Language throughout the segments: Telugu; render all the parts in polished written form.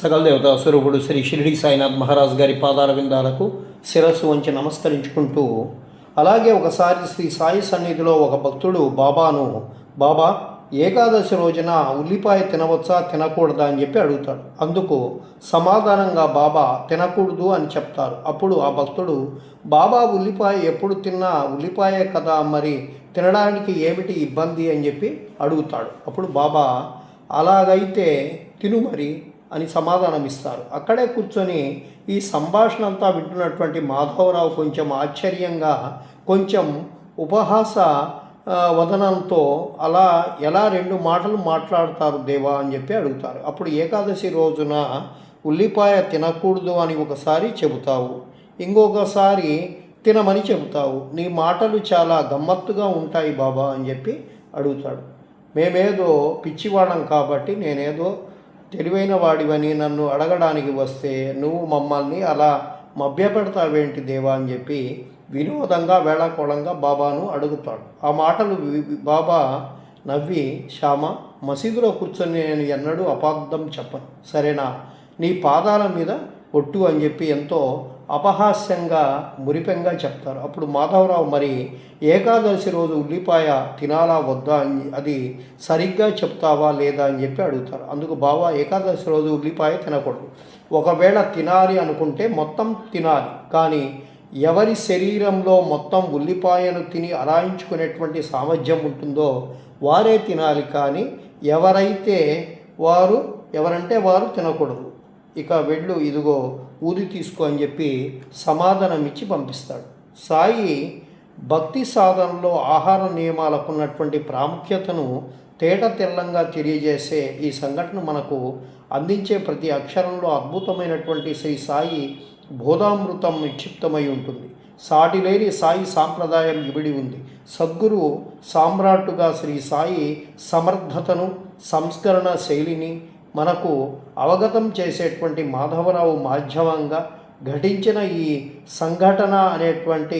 సకల దేవతా స్వరూపుడు శ్రీ షిరిడి సాయినాథ్ మహారాజ్ గారి పాదాల విందాలకు శిరస్సు వంచి నమస్కరించుకుంటూ, అలాగే ఒకసారి శ్రీ సాయి సన్నిధిలో ఒక భక్తుడు బాబాను, బాబా ఏకాదశి రోజున ఉల్లిపాయ తినవచ్చా తినకూడదా అని చెప్పి అడుగుతాడు. అందుకు సమాధానంగా బాబా తినకూడదు అని చెప్తారు. అప్పుడు ఆ భక్తుడు, బాబా ఉల్లిపాయ ఎప్పుడు తిన్నా ఉల్లిపాయే కదా, మరి తినడానికి ఏమిటి ఇబ్బంది అని చెప్పి అడుగుతాడు. అప్పుడు బాబా, అలాగైతే తిను మరి అని సమాధానం ఇస్తారు. అక్కడే కూర్చొని ఈ సంభాషణ అంతా వింటున్నటువంటి మాధవరావు కొంచెం ఆశ్చర్యంగా, కొంచెం ఉపహాస వదనంతో, అలా ఎలా 2 మాటలు మాట్లాడతారు దేవా అని చెప్పి అడుగుతారు. అప్పుడు ఏకాదశి రోజున ఉల్లిపాయ తినకూడదు అని ఒకసారి చెబుతావు, ఇంకొకసారి తినమని చెబుతావు, నీ మాటలు చాలా గమ్మత్తుగా ఉంటాయి బాబా అని చెప్పి అడుగుతాడు. మేమేదో పిచ్చివాళ్ళం కాబట్టి, నేనేదో తెలివైన వాడివని నన్ను అడగడానికి వస్తే నువ్వు మమ్మల్ని అలా మభ్యపెడతావేంటి దేవా అని చెప్పి వినోదంగా వేళాకోళంగా బాబాను అడుగుతాడు. ఆ మాటలు బాబా నవ్వి, శ్యామ, మసీదులో కూర్చొని నేను ఎన్నడూ అపార్థం చెప్పను, సరేనా, నీ పాదాల మీద ఒట్టు అని చెప్పి ఎంతో అపహాస్యంగా మురిపెంగా చెప్తారు. అప్పుడు మాధవరావు, మరి ఏకాదశి రోజు ఉల్లిపాయ తినాలా వద్దా అని అది సరిగ్గా చెప్తావా లేదా అని చెప్పి అడుగుతారు. అందుకు బాబా, ఏకాదశి రోజు ఉల్లిపాయ తినకూడదు, ఒకవేళ తినాలి అనుకుంటే మొత్తం తినాలి, కానీ ఎవరి శరీరంలో మొత్తం ఉల్లిపాయను తిని అరాయించుకునేటువంటి సామర్థ్యం ఉంటుందో వారే తినాలి, కానీ ఎవరంటే వారు తినకూడదు. ఇక వెళ్ళు, ఇదిగో ఊది తీసుకో అని చెప్పి సమాధానం ఇచ్చి పంపిస్తాడు. సాయి భక్తి సాధనలో ఆహార నియమాలకు ఉన్నటువంటి ప్రాముఖ్యతను తేట తెల్లంగా తెలియజేసే ఈ సంఘటన మనకు అందించే ప్రతి అక్షరంలో అద్భుతమైనటువంటి శ్రీ సాయి బోధామృతం నిక్షిప్తమై ఉంటుంది. సాటిలేని సాయి సాంప్రదాయం ఇమిడి ఉంది. సద్గురు సామ్రాట్టుగా శ్రీ సాయి సమర్థతను, సంస్కరణ శైలిని మనకు అవగతం చేసేటువంటి మాధవరావు మాధ్యమంగా ఘటించిన ఈ సంఘటన అనేటువంటి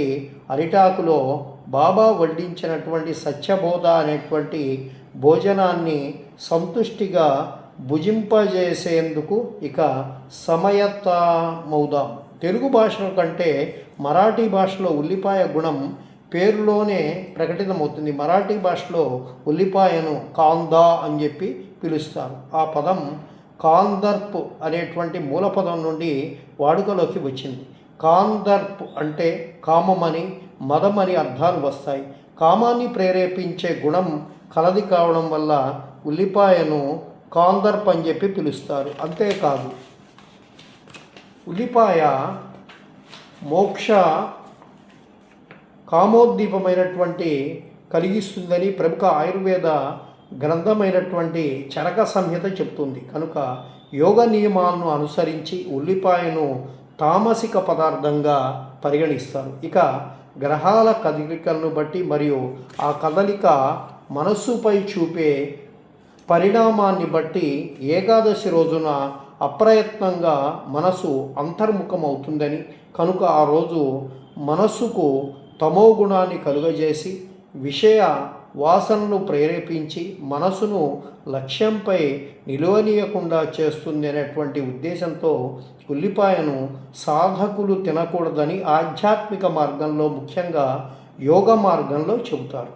అరిటాకులో బాబా వడ్డించినటువంటి సత్యబోధ అనేటువంటి భోజనాన్ని సంతుష్టిగా భుజింపజేసేందుకు ఇక సమయత్తమవుదాం. తెలుగు భాష కంటే మరాఠీ భాషలో ఉల్లిపాయ గుణం పేరులోనే ప్రకటితమవుతుంది. మరాఠీ భాషలో ఉల్లిపాయను కాందా అని చెప్పి పిలుస్తారు. ఆ పదం కాందర్ప్ అనేటువంటి మూలపదం నుండి వాడుకలోకి వచ్చింది. కాందర్ప్ అంటే కామమని, మదమని అర్థాలు వస్తాయి. కామాన్ని ప్రేరేపించే గుణం కలది కావడం వల్ల ఉల్లిపాయను కాందర్ప్ అని చెప్పి పిలుస్తారు. అంతేకాదు, ఉల్లిపాయ మోక్ష కామోద్దీపమైనటువంటి కలిగిస్తుందని ప్రముఖ ఆయుర్వేద గ్రంథమైనటువంటి చరక సంహిత చెప్తుంది. కనుక యోగ నియమాలను అనుసరించి ఉల్లిపాయను తామసిక పదార్థంగా పరిగణిస్తారు. ఇక గ్రహాల కదలికలను బట్టి మరియు ఆ కదలిక మనస్సుపై చూపే పరిణామాన్ని బట్టి ఏకాదశి రోజున అప్రయత్నంగా మనసు అంతర్ముఖం అవుతుందని, కనుక ఆ రోజు మనస్సుకు తమో గుణాన్ని కలుగజేసి విషయ వాసనను ప్రేరేపించి మనసును లక్ష్యంపై నిలువనీయకుండా చేస్తుంది అనేటువంటి ఉద్దేశంతో ఉల్లిపాయను సాధకులు తినకూడదని ఆధ్యాత్మిక మార్గంలో, ముఖ్యంగా యోగ మార్గంలో చెబుతారు.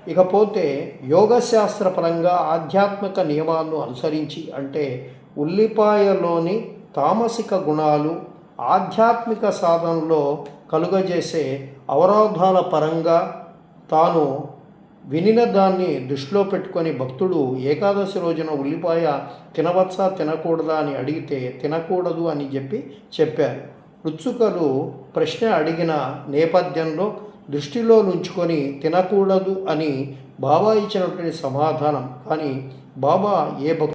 ఇకపోతే యోగశాస్త్రపరంగా ఆధ్యాత్మిక నియమాలను అనుసరించి, అంటే ఉల్లిపాయలోని తామసిక గుణాలు ఆధ్యాత్మిక సాధనలో కలుగజేసే అవరోధాల పరంగా తాను వినిన దాన్ని దృష్టిలో పెట్టుకొని భక్తుడు ఏకాదశి రోజున ఉల్లిపాయ తినవచ్చా తినకూడదా అని అడిగితే తినకూడదు అని చెప్పారు. ఋత్సుకలు ప్రశ్న అడిగిన నేపథ్యంలో దృష్టిలో నుంచుకొని తినకూడదు అని బాబా ఇచ్చినటువంటి సమాధానం. కానీ బాబా ఏ